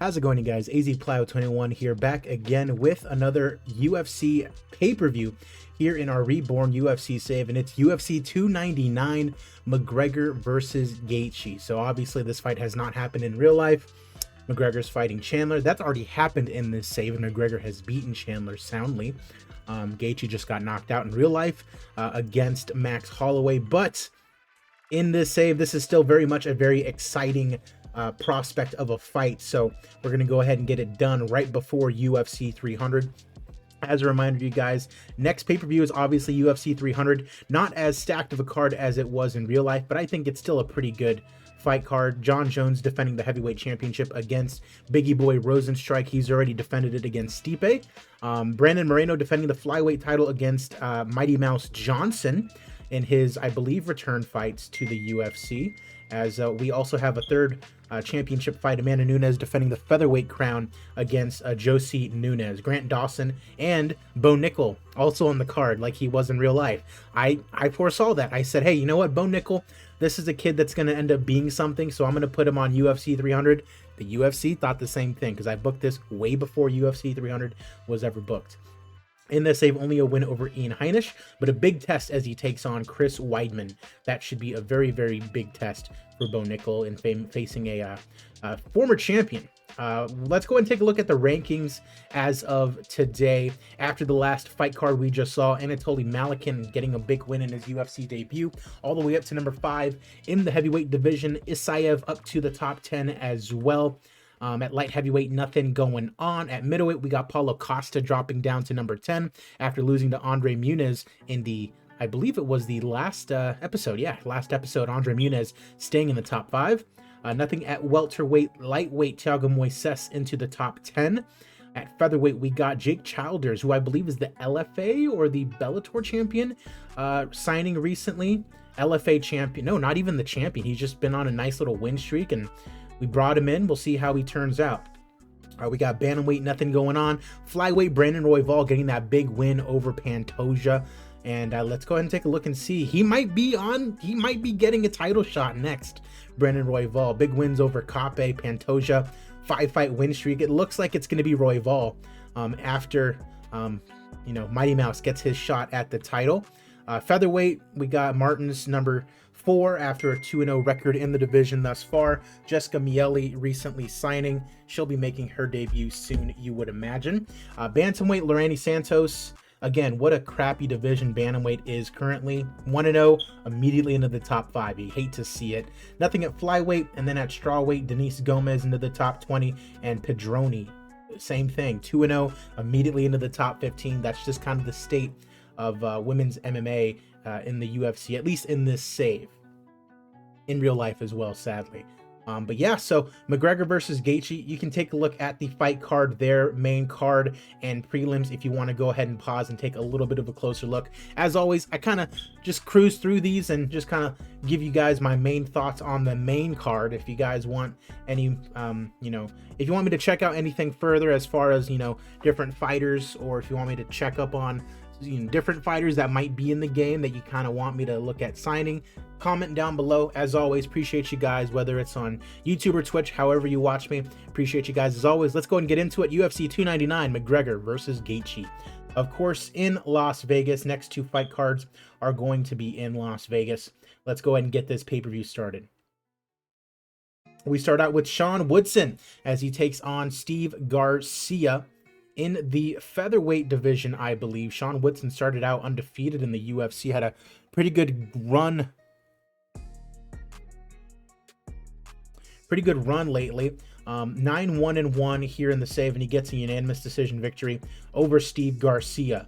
How's it going, you guys? AZ Plyo 21 here, back again with another UFC pay-per-view here in our Reborn UFC save, and it's UFC 299 McGregor versus Gaethje. So obviously this fight has not happened in real life. McGregor's fighting Chandler. That's already happened in this save, and McGregor has beaten Chandler soundly. Gaethje just got knocked out in real life against Max Holloway, but in this save, this is still very much a very exciting prospect of a fight. So we're going to go ahead and get it done right before UFC 300. As a reminder to you guys, next pay-per-view is obviously UFC 300. Not as stacked of a card as it was in real life, but I think it's still a pretty good fight card. John Jones defending the heavyweight championship against Biggie Boy Rosenstrike. He's already defended it against Stipe. Brandon Moreno defending the flyweight title against Mighty Mouse Johnson in his, I believe, return fights to the UFC. As we also have a third championship fight, Amanda Nunes defending the featherweight crown against Josie Nunes. Grant Dawson and Bo Nickel also on the card, like he was in real life. I foresaw that. I said, hey, you know what, Bo Nickel, this is a kid that's going to end up being something, so I'm going to put him on UFC 300. The UFC thought the same thing, because I booked this way before UFC 300 was ever booked. In this save, only a win over Ian Heinisch, but a big test as he takes on Chris Weidman. That should be a very, very big test for Bo Nickel in facing a former champion. Let's go and take a look at the rankings as of today. After the last fight card we just saw, Anatoly Malikin getting a big win in his UFC debut, all the way up to number 5 in the heavyweight division. Isaev up to the top 10 as well. At light heavyweight, nothing going on. At middleweight, we got Paulo Costa dropping down to number 10 after losing to Andre Muniz in the, I believe it was the last episode. Yeah, last episode, Andre Muniz staying in the top 5. Nothing at welterweight. Lightweight, Thiago Moises into the top 10. At featherweight, we got Jake Childers, who I believe is the LFA or the Bellator champion, signing recently. LFA champion. No, not even the champion. He's just been on a nice little win streak, and we brought him in. We'll see how he turns out. We got bantamweight, nothing going on. Flyweight, Brandon Royval getting that big win over Pantoja. And let's go ahead and take a look and see. He might be getting a title shot next. Brandon Royval, big wins over Kape, Pantoja, 5-fight win streak. It looks like it's going to be Royval after Mighty Mouse gets his shot at the title. Featherweight, we got Martin's number 4 after a 2-0 record in the division thus far. Jessica Miele recently signing. She'll be making her debut soon, you would imagine. Bantamweight, Lorraine Santos. Again, what a crappy division bantamweight is currently. 1-0, immediately into the top 5. You hate to see it. Nothing at flyweight, and then at strawweight, Denise Gomez into the top 20, and Pedroni, same thing. 2-0, immediately into the top 15. That's just kind of the state of women's MMA in the UFC, at least in this save. In real life as well, sadly. But yeah, so McGregor versus Gaethje, you can take a look at the fight card there, main card and prelims, if you want to go ahead and pause and take a little bit of a closer look. As always, I kind of just cruise through these and just kind of give you guys my main thoughts on the main card. If you guys want any, if you want me to check out anything further as far as, different fighters, or if you want me to check up on different fighters that might be in the game that you kind of want me to look at signing, comment down below. As always, appreciate you guys, whether it's on YouTube or Twitch, however you watch me. Appreciate you guys as always. Let's go ahead and get into it. UFC 299, McGregor versus Gaethje. Of course, in Las Vegas. Next 2 fight cards are going to be in Las Vegas. Let's go ahead and get this pay-per-view started. We start out with Sean Woodson as he takes on Steve Garcia. In the featherweight division, I believe, Sean Woodson started out undefeated in the UFC, had a pretty good run. Lately. 9-1-1 here in the save, and he gets a unanimous decision victory over Steve Garcia.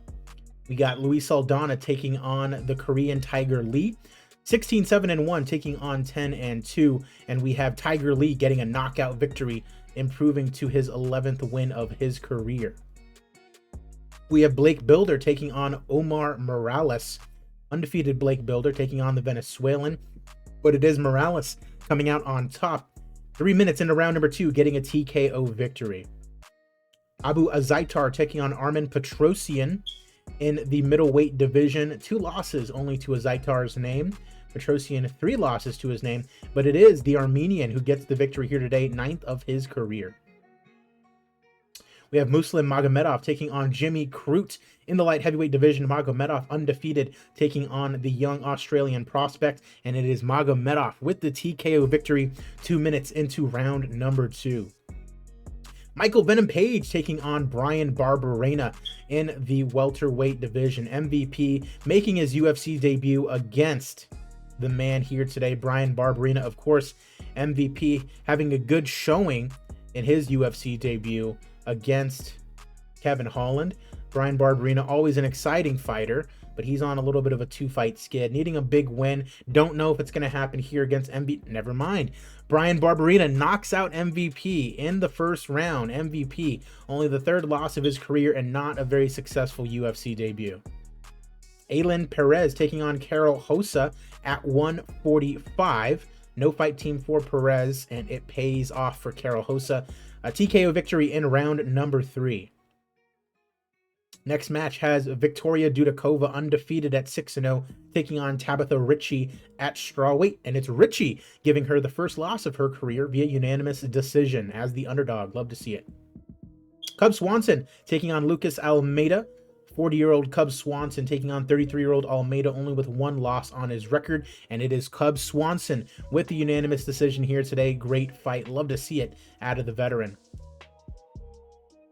We got Luis Saldana taking on the Korean Tiger Lee. 16-7-1 taking on 10-2, and we have Tiger Lee getting a knockout victory, improving to his 11th win of his career. We have Blake Bilder taking on Omar Morales. Undefeated Blake Bilder taking on the Venezuelan, but it is Morales coming out on top. 3 minutes into round number 2, getting a TKO victory. Abu Azaitar taking on Armen Petrosyan in the middleweight division. 2 losses only to Azaitar's name. Petrosyan 3 losses to his name, but it is the Armenian who gets the victory here today, 9th of his career. We have Muslim Magomedov taking on Jimmy Crute in the light heavyweight division. Magomedov undefeated, taking on the young Australian prospect, and it is Magomedov with the TKO victory 2 minutes into round number 2. Michael Venom Page taking on Brian Barberena in the welterweight division. MVP making his UFC debut against the man here today, Brian Barberena. Of course, MVP having a good showing in his UFC debut against Kevin Holland. Brian Barberena, always an exciting fighter, but he's on a little bit of a 2-fight skid, needing a big win. Don't know if it's going to happen here against MVP. Never mind. Brian Barberena knocks out MVP in the first round. MVP, only the 3rd loss of his career and not a very successful UFC debut. Aylin Perez taking on Carol Hossa at 145. No fight team for Perez, and it pays off for Carol Hossa. A TKO victory in round number 3. Next match has Victoria Dudakova undefeated at 6-0, taking on Tabitha Ritchie at strawweight, and it's Ritchie giving her the first loss of her career via unanimous decision as the underdog. Love to see it. Cub Swanson taking on Lucas Almeida. 40-year-old Cub Swanson taking on 33-year-old Almeida, only with 1 loss on his record, and it is Cub Swanson with the unanimous decision here today. Great fight. Love to see it out of the veteran.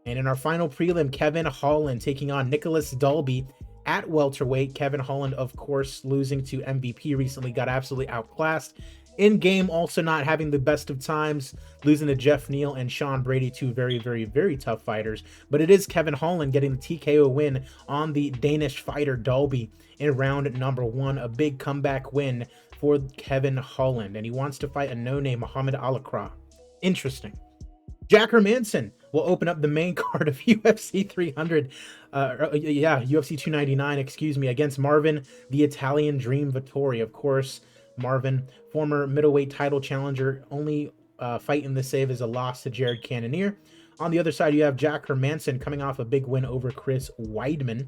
And in our final prelim, Kevin Holland taking on Nicholas Dalby at welterweight. Kevin Holland, of course, losing to MVP recently, got absolutely outclassed. In game, also not having the best of times, losing to Jeff Neal and Sean Brady, 2 very, very, very tough fighters. But it is Kevin Holland getting the TKO win on the Danish fighter Dalby in round number 1. A big comeback win for Kevin Holland, and he wants to fight a no-name Muhammad Alakra. Interesting. Jack Hermanson will open up the main card of UFC 300, UFC 299, excuse me, against Marvin, the Italian Dream Vittori. Of course, Marvin, former middleweight title challenger, only fight in the save is a loss to Jared Cannonier. On the other side, you have Jack Hermanson coming off a big win over Chris Weidman,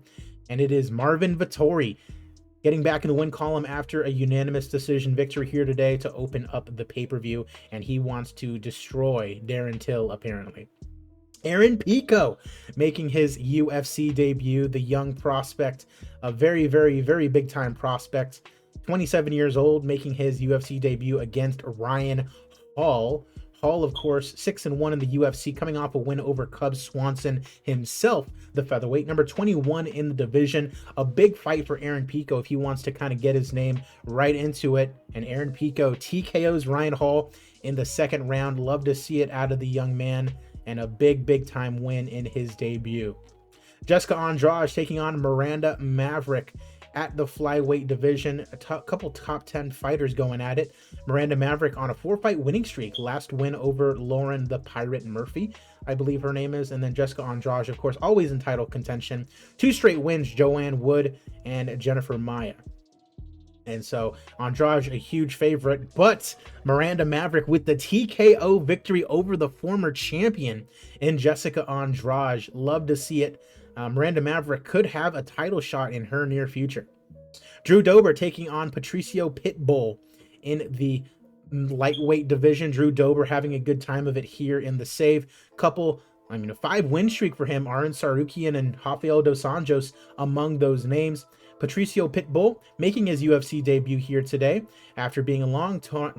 and it is Marvin Vittori getting back in the win column after a unanimous decision victory here today to open up the pay-per-view, and he wants to destroy Darren Till, apparently. Aaron Pico making his UFC debut, the young prospect, a very, very, very big-time prospect, 27 years old, making his UFC debut against Ryan Hall. Hall, of course, 6-1 in the UFC, coming off a win over Cub Swanson himself, the featherweight, number 21 in the division. A big fight for Aaron Pico if he wants to kind of get his name right into it. And Aaron Pico TKOs Ryan Hall in the 2nd round. Love to see it out of the young man, and a big, big time win in his debut. Jessica Andrade taking on Miranda Maverick at the flyweight division. A couple top 10 fighters going at it. Miranda Maverick on a 4-fight winning streak. Last win over Lauren the Pirate Murphy, I believe her name is. And then Jessica Andrade, of course, always in title contention. 2 straight wins, Joanne Wood and Jennifer Maya. And so Andrade, a huge favorite, but Miranda Maverick with the TKO victory over the former champion in Jessica Andrade. Love to see it. Miranda Maverick could have a title shot in her near future. Drew Dober taking on Patricio Pitbull in the lightweight division. Drew Dober having a good time of it here in the save. A 5-win streak for him. Aaron Sarukian and Rafael Dos Anjos among those names. Patricio Pitbull making his UFC debut here today after being a long-time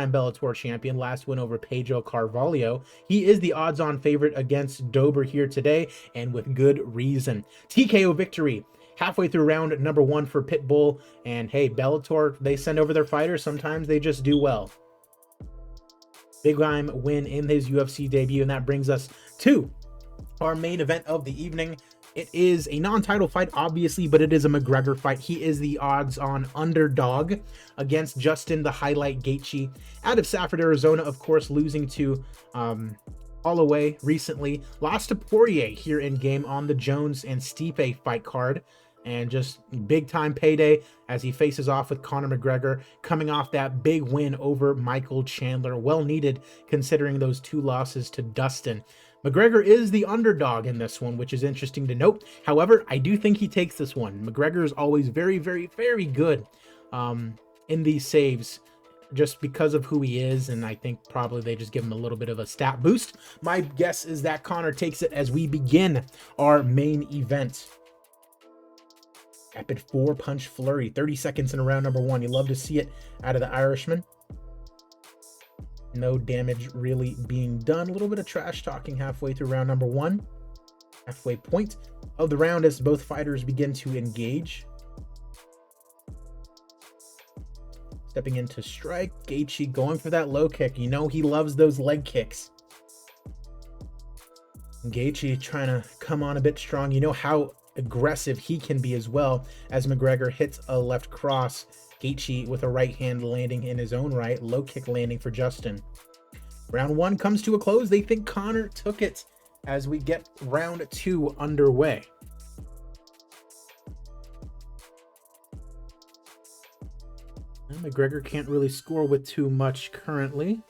Bellator champion. Last win over Pedro Carvalho. He is the odds-on favorite against Dober here today, and with good reason. TKO victory halfway through round number 1 for Pitbull. And hey, Bellator, they send over their fighters. Sometimes they just do well. Big time win in his UFC debut, and that brings us to our main event of the evening. It is a non-title fight, obviously, but it is a McGregor fight. He is the odds-on underdog against Justin the Highlight Gaethje out of Safford, Arizona, of course, losing to Holloway recently. Lost to Poirier here in game on the Jones and Stipe fight card. And just big-time payday as he faces off with Conor McGregor, coming off that big win over Michael Chandler. Well needed, considering those 2 losses to Dustin. McGregor is the underdog in this one, which is interesting to note. However, I do think he takes this one. McGregor is always very, very, very good in these saves just because of who he is, and I think probably they just give him a little bit of a stat boost. My guess is that Conor takes it as we begin our main event. Rapid 4-punch flurry, 30 seconds in round number 1. You love to see it out of the Irishman. No damage really being done. A little bit of trash talking halfway through round number 1. Halfway point of the round as both fighters begin to engage. Stepping into strike, Gaethje going for that low kick. You know he loves those leg kicks. Gaethje trying to come on a bit strong. You know how aggressive he can be as well, as McGregor hits a left cross. Gaethje with a right hand landing in his own right. Low kick landing for Justin. Round 1 comes to a close. They think Conor took it as we get round 2 underway. And McGregor can't really score with too much currently.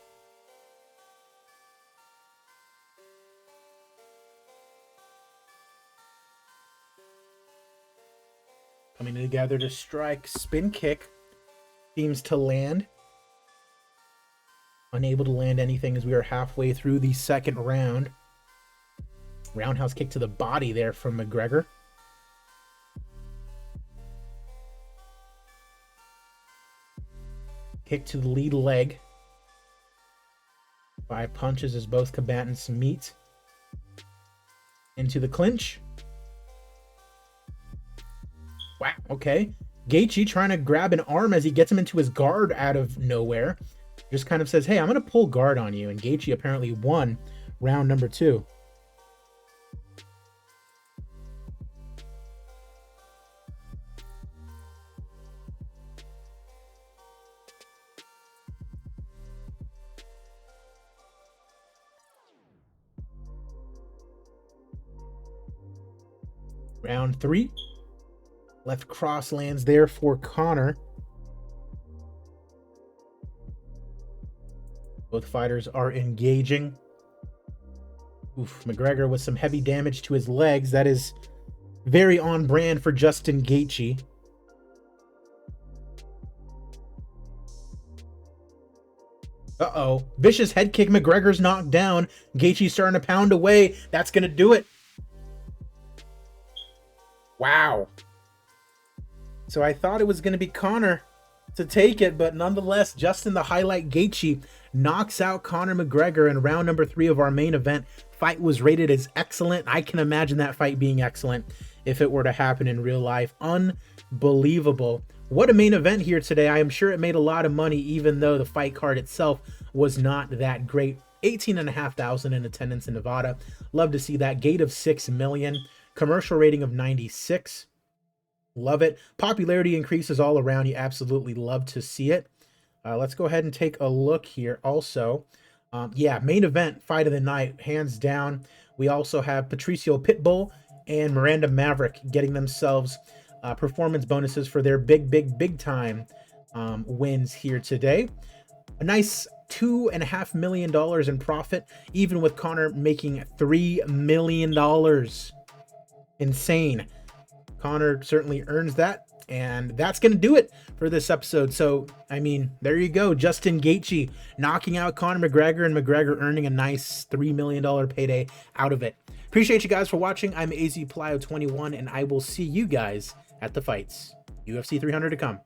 Coming together to strike. Spin kick seems to land. Unable to land anything as we are halfway through the second round. Roundhouse kick to the body there from McGregor. Kick to the lead leg. 5 punches as both combatants meet. Into the clinch. Wow, okay. Gaethje trying to grab an arm as he gets him into his guard out of nowhere. Just kind of says, hey, I'm going to pull guard on you. And Gaethje apparently won round number 2. Round 3. Left cross lands there for Conor. Both fighters are engaging. Oof, McGregor with some heavy damage to his legs. That is very on brand for Justin Gaethje. Uh-oh. Vicious head kick. McGregor's knocked down. Gaethje's starting to pound away. That's going to do it. Wow. So I thought it was going to be Conor to take it, but nonetheless, Justin the Highlight Gaethje knocks out Conor McGregor in round number 3 of our main event. Fight was rated as excellent. I can imagine that fight being excellent if it were to happen in real life. Unbelievable. What a main event here today. I am sure it made a lot of money, even though the fight card itself was not that great. 18,500 in attendance in Nevada. Love to see that. Gate of 6 million. Commercial rating of 96. Love it. Popularity increases all around. You absolutely love to see it. Let's go ahead and take a look here also. Yeah, main event, fight of the night, hands down. We also have Patricio Pitbull and Miranda Maverick getting themselves performance bonuses for their big time wins here today. A nice $2.5 million in profit, even with Conor making $3 million. Insane. Conor certainly earns that, and that's going to do it for this episode. So, I mean, there you go. Justin Gaethje knocking out Conor McGregor, and McGregor earning a nice $3 million payday out of it. Appreciate you guys for watching. I'm AZ Palaio 21, and I will see you guys at the fights. UFC 300 to come.